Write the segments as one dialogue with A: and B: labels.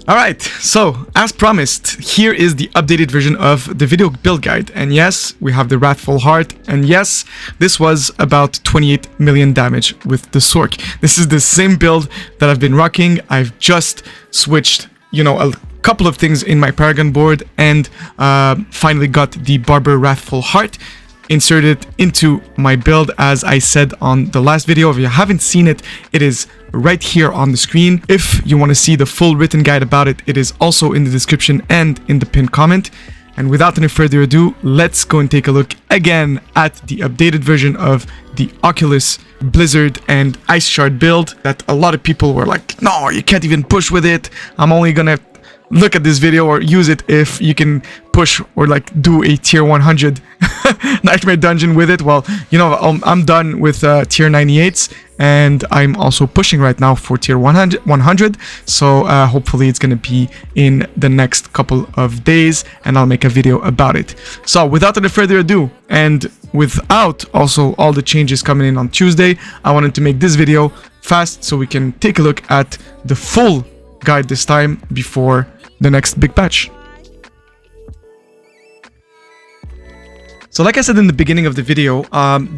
A: Alright, so as promised, here is the updated version of the video build guide. And yes, we have the Wrathful Heart. And yes, this was about 28 million damage with the Sorc. This is the same build that I've been rocking. I've just switched, a couple of things in my Paragon board and finally got the Barber Wrathful Heart inserted into my build, as I said on the last video. If you haven't seen it, it is right here on the screen. If you want to see the full written guide about it, it is also in the description and in the pinned comment. And without any further ado, let's go and take a look again at the updated version of the Oculus, Blizzard, and Ice Shard build that a lot of people were like, no, you can't even push with it. I'm only gonna look at this video or use it if you can push or like do a tier 100 nightmare dungeon with it. Well, I'm done with tier 98s and I'm also pushing right now for tier 100. So hopefully it's gonna be in the next couple of days and I'll make a video about it. So without any further ado, and without also all the changes coming in on Tuesday, I wanted to make this video fast so we can take a look at the full guide this time before the next big patch. So like I said in the beginning of the video,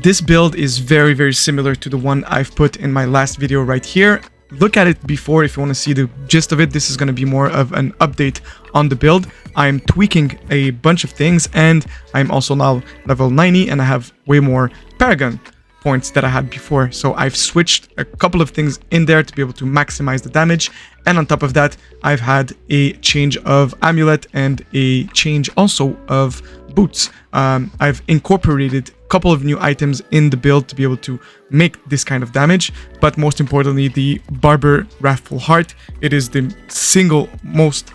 A: this build is very, very similar to the one I've put in my last video right here. Look at it before if you want to see the gist of it. This is going to be more of an update on the build. I'm tweaking a bunch of things and I'm also now level 90 and I have way more Paragon points that I had before. So I've switched a couple of things in there to be able to maximize the damage. And on top of that, I've had a change of amulet and a change also of boots. I've incorporated a couple of new items in the build to be able to make this kind of damage. But most importantly, the Barber Wrathful Heart. It is the single most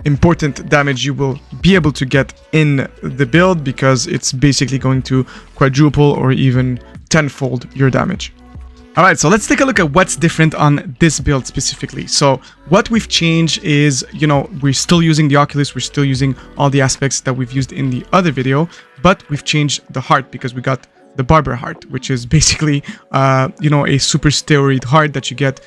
A: important damage you will be able to get in the build because it's basically going to quadruple or even tenfold your damage. Alright, so let's take a look at what's different on this build specifically. So what we've changed is, we're still using the Oculus, we're still using all the aspects that we've used in the other video, but we've changed the heart because we got the Barber Heart, which is basically, a super steroid heart that you get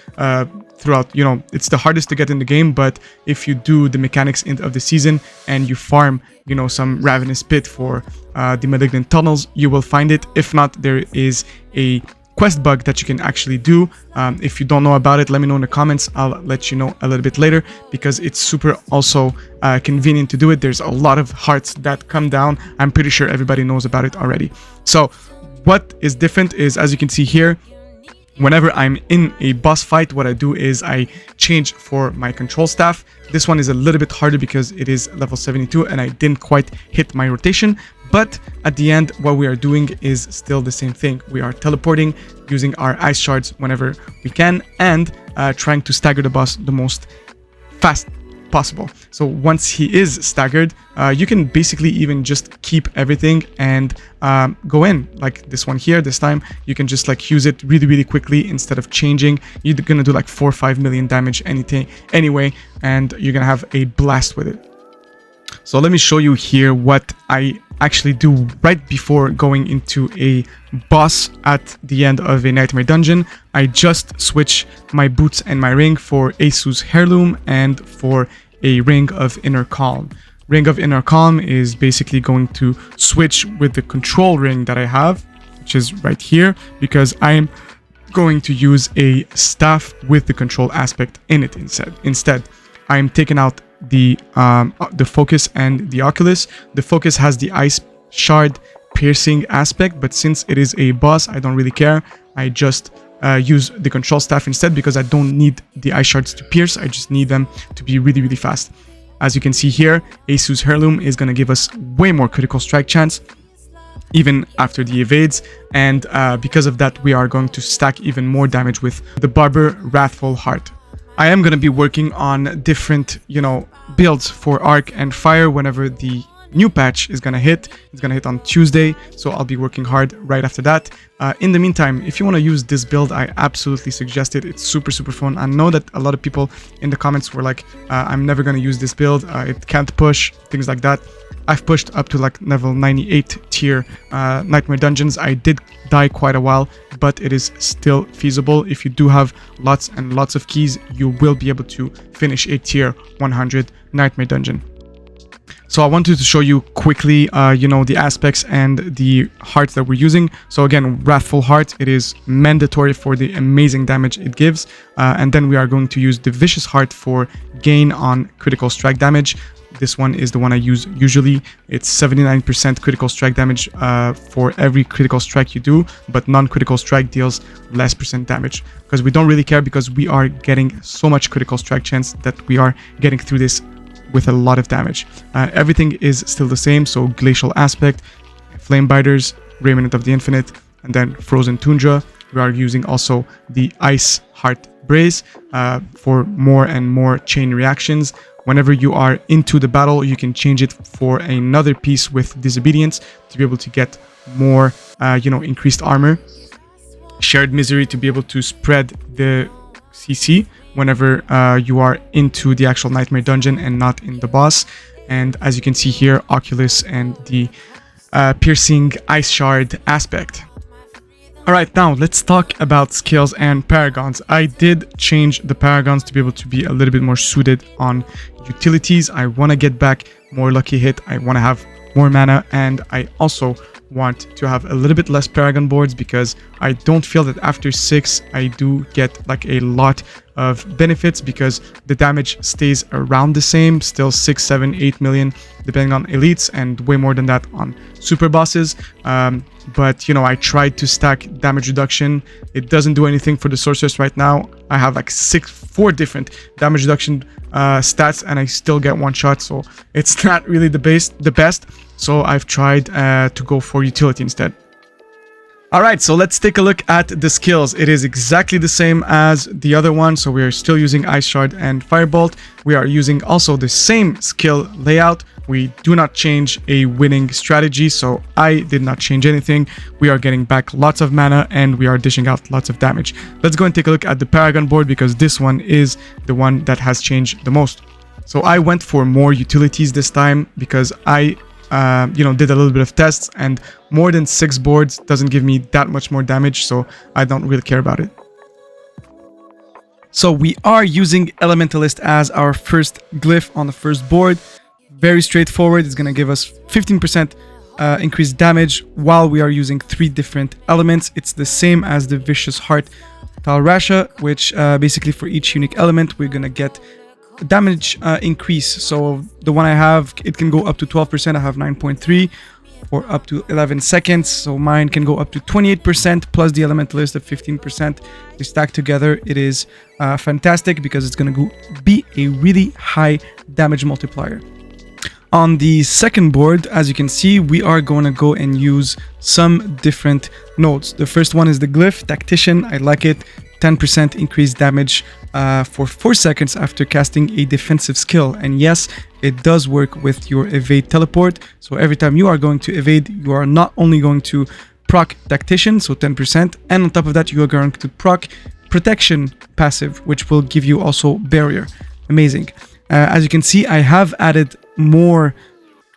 A: throughout, it's the hardest to get in the game, but if you do the mechanics of the season and you farm, some Ravenous Pit for the Malignant Tunnels, you will find it. If not, there is a quest bug that you can actually do. If you don't know about it, let me know in the comments. I'll let you know a little bit later because it's super also convenient to do it. There's a lot of hearts that come down. I'm pretty sure everybody knows about it already. So what is different is, as you can see here, whenever I'm in a boss fight, what I do is I change for my control staff. This one is a little bit harder because it is level 72 and I didn't quite hit my rotation. But at the end, what we are doing is still the same thing. We are teleporting, using our ice shards whenever we can, and trying to stagger the boss the most fast possible. So once he is staggered, you can basically even just keep everything and go in. Like this one here, this time, you can just like use it really, really quickly instead of changing. You're gonna do like 4 or 5 million damage anyway, and you're gonna have a blast with it. So let me show you here what I actually do right before going into a boss at the end of a nightmare dungeon. I just switch my boots and my ring for Asu's Heirloom and for a Ring of Inner Calm. Ring of Inner Calm is basically going to switch with the control ring that I have, which is right here, because I'm going to use a staff with the control aspect in it instead. I'm taking out the focus and the Oculus. The focus has the ice shard piercing aspect, but since it is a boss, I don't really care. I just use the control staff instead because I don't need the ice shards to pierce. I just need them to be really, really fast. As you can see here, Asu's Heirloom is going to give us way more critical strike chance even after the evades, and because of that we are going to stack even more damage with the Barber Wrathful Heart. I am going to be working on different, builds for Arc and Fire whenever the new patch is going to hit. It's going to hit on Tuesday, so I'll be working hard right after that. In the meantime, if you want to use this build, I absolutely suggest it. It's super, super fun. I know that a lot of people in the comments were like, I'm never going to use this build. It can't push, things like that. I've pushed up to like level 98 tier nightmare dungeons. I did die quite a while, but it is still feasible. If you do have lots and lots of keys, you will be able to finish a tier 100 nightmare dungeon. So I wanted to show you quickly, you know, the aspects and the hearts that we're using. So again, Wrathful heart, it is mandatory for the amazing damage it gives. And then we are going to use the Vicious heart for gain on critical strike damage. This one is the one I use usually. It's 79% critical strike damage for every critical strike you do, but non-critical strike deals less percent damage. Because we don't really care, because we are getting so much critical strike chance that we are getting through this with a lot of damage. Everything is still the same, so Glacial Aspect, Flame Biters, Remnant of the Infinite, and then Frozen Tundra. We are using also the Ice Heart Brace for more and more chain reactions. Whenever you are into the battle, you can change it for another piece with Disobedience to be able to get more, you know, increased armor. Shared Misery to be able to spread the CC whenever you are into the actual nightmare dungeon and not in the boss. And as you can see here, Oculus and the piercing ice shard aspect. Alright, now let's talk about skills and paragons. I did change the paragons to be able to be a little bit more suited on utilities. I want to get back more lucky hit, I want to have more mana, and I also want to have a little bit less Paragon boards, because I don't feel that after 6 I do get like a lot of benefits, because the damage stays around the same, still 6, 7, 8 million depending on elites, and way more than that on super bosses. But you know, I tried to stack damage reduction. It doesn't do anything for the Sorceress right now. I have like 4 different damage reduction stats, and I still get one shot, so it's not really the best. So I've tried to go for utility instead. Alright, so let's take a look at the skills. It is exactly the same as the other one, so we are still using Ice Shard and Firebolt. We are using also the same skill layout. We do not change a winning strategy, so I did not change anything. We are getting back lots of mana, and we are dishing out lots of damage. Let's go and take a look at the Paragon board, because this one is the one that has changed the most. So I went for more utilities this time, because I you know, did a little bit of tests, and more than 6 boards doesn't give me that much more damage, so I don't really care about it. So we are using Elementalist as our first glyph on the first board. Very straightforward. It's going to give us 15% increased damage while we are using 3 different elements. It's the same as the Vicious Heart Talrasha, which basically for each unique element we're going to get damage increase. So the one I have, it can go up to 12%. I have 9.3 for up to 11 seconds. So mine can go up to 28% plus the Elementalist of 15%. They stack together. It is fantastic, because it's going to be a really high damage multiplier. On the second board, as you can see, we are going to go and use some different nodes. The first one is the glyph Tactician. I like it. 10% increased damage for 4 seconds after casting a defensive skill. And yes, it does work with your evade teleport. So every time you are going to evade, you are not only going to proc Tactician, so 10%, and on top of that you are going to proc Protection passive, which will give you also Barrier. Amazing. As you can see, I have added more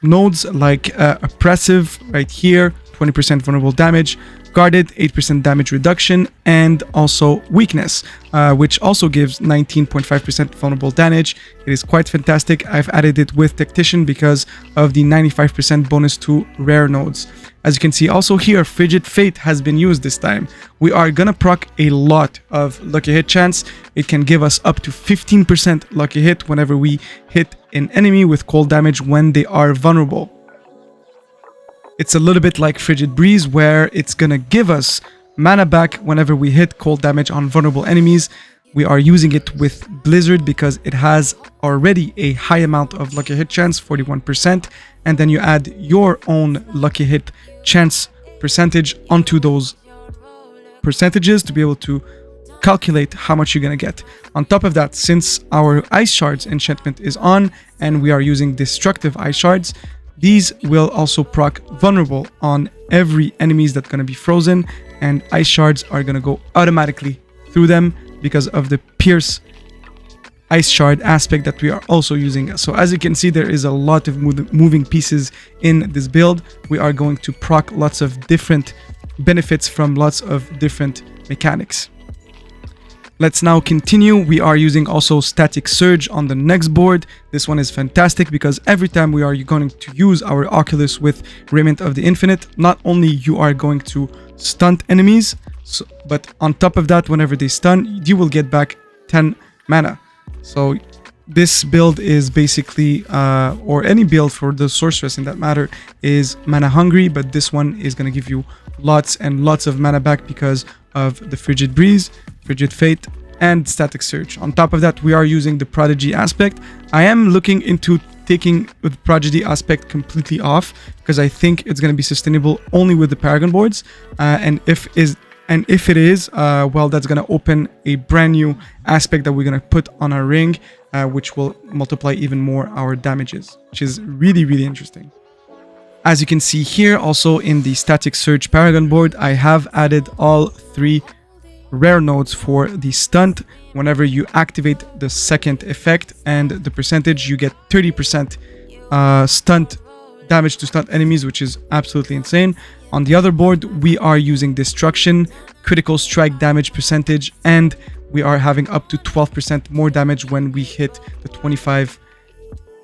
A: nodes like Oppressive right here, 20% vulnerable damage, Guarded, 8% damage reduction, and also Weakness, which also gives 19.5% vulnerable damage. It is quite fantastic. I've added it with Tactician because of the 95% bonus to rare nodes. As you can see also here, Frigid Fate has been used this time. We are gonna proc a lot of lucky hit chance. It can give us up to 15% lucky hit whenever we hit an enemy with cold damage when they are vulnerable. It's a little bit like Frigid Breeze, where it's gonna give us mana back whenever we hit cold damage on vulnerable enemies. We are using it with Blizzard because it has already a high amount of lucky hit chance, 41%, and then you add your own lucky hit chance percentage onto those percentages to be able to calculate how much you're gonna get. On top of that, since our Ice Shards enchantment is on and we are using Destructive Ice Shards, these will also proc vulnerable on every enemies that's gonna be frozen, and Ice Shards are gonna go automatically through them because of the Pierce ice shard aspect that we are also using. So as you can see, there is a lot of moving pieces in this build. We are going to proc lots of different benefits from lots of different mechanics. Let's now continue. We are using also Static Surge on the next board. This one is fantastic because every time we are going to use our Oculus with Raiment of the Infinite, not only you are going to stun enemies, but on top of that, whenever they stun, you will get back 10 mana. So this build is basically, or any build for the Sorceress in that matter, is mana hungry, but this one is going to give you lots and lots of mana back because of the Frigid Breeze, Frigid Fate, and Static Surge. On top of that, we are using the Prodigy aspect. I am looking into taking the Prodigy aspect completely off because I think it's going to be sustainable only with the Paragon boards, and if it is, well, that's going to open a brand new aspect that we're going to put on our ring, which will multiply even more our damages, which is really, really interesting. As you can see here, also in the Static Surge Paragon board, I have added all 3 rare nodes for the stunt. Whenever you activate the second effect and the percentage, you get 30% stunt damage to stunt enemies, which is absolutely insane. On the other board, we are using Destruction, critical strike damage percentage, and we are having up to 12% more damage when we hit the 25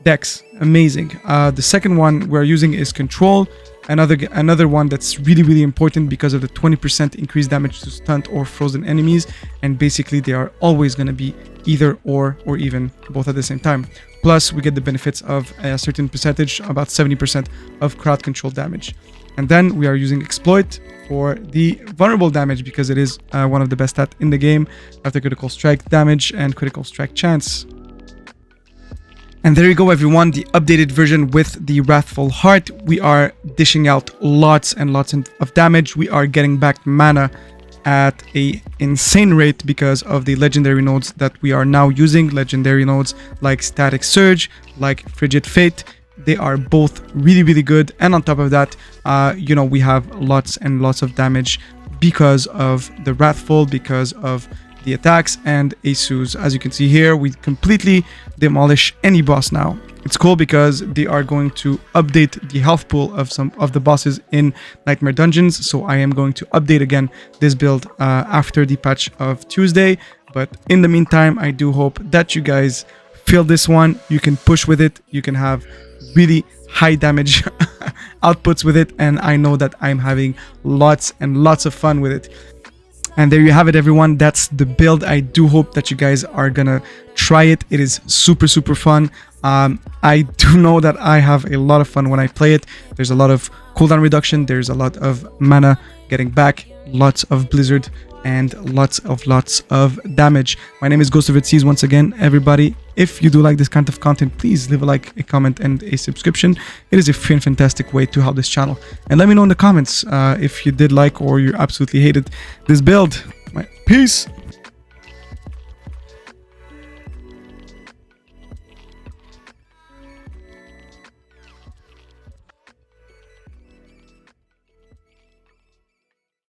A: dex. Amazing. The second one we're using is Control, another one that's really, really important because of the 20% increased damage to stunt or frozen enemies, and basically they are always going to be either or even both at the same time. Plus we get the benefits of a certain percentage, about 70% of crowd control damage. And then we are using Exploit for the vulnerable damage because it is one of the best stats in the game after critical strike damage and critical strike chance. And there you go, everyone, the updated version with the Wrathful Heart. We are dishing out lots and lots of damage. We are getting back mana at a insane rate because of the legendary nodes that we are now using. Legendary nodes like Static Surge, like Frigid Fate. They are both really, really good. And on top of that, you know, we have lots and lots of damage because of the Wrathful, because of the attacks and Asus. As you can see here, we completely demolish any boss now. It's cool because they are going to update the health pool of some of the bosses in Nightmare Dungeons. So I am going to update again this build after the patch of Tuesday. But in the meantime, I do hope that you guys feel this one. You can push with it. You can have really high damage outputs with it. And I know that I'm having lots and lots of fun with it. And there you have it, everyone. That's the build. I do hope that you guys are gonna try it. It is super, super fun. I do know that I have a lot of fun when I play it. There's a lot of cooldown reduction. There's a lot of mana getting back, lots of blizzard, and lots of damage. My name is Ghost of Seas once again, everybody. If you do like this kind of content, please leave a like, a comment, and a subscription. It is a free and fantastic way to help this channel. And let me know in the comments if you did like or you absolutely hated this build. Peace!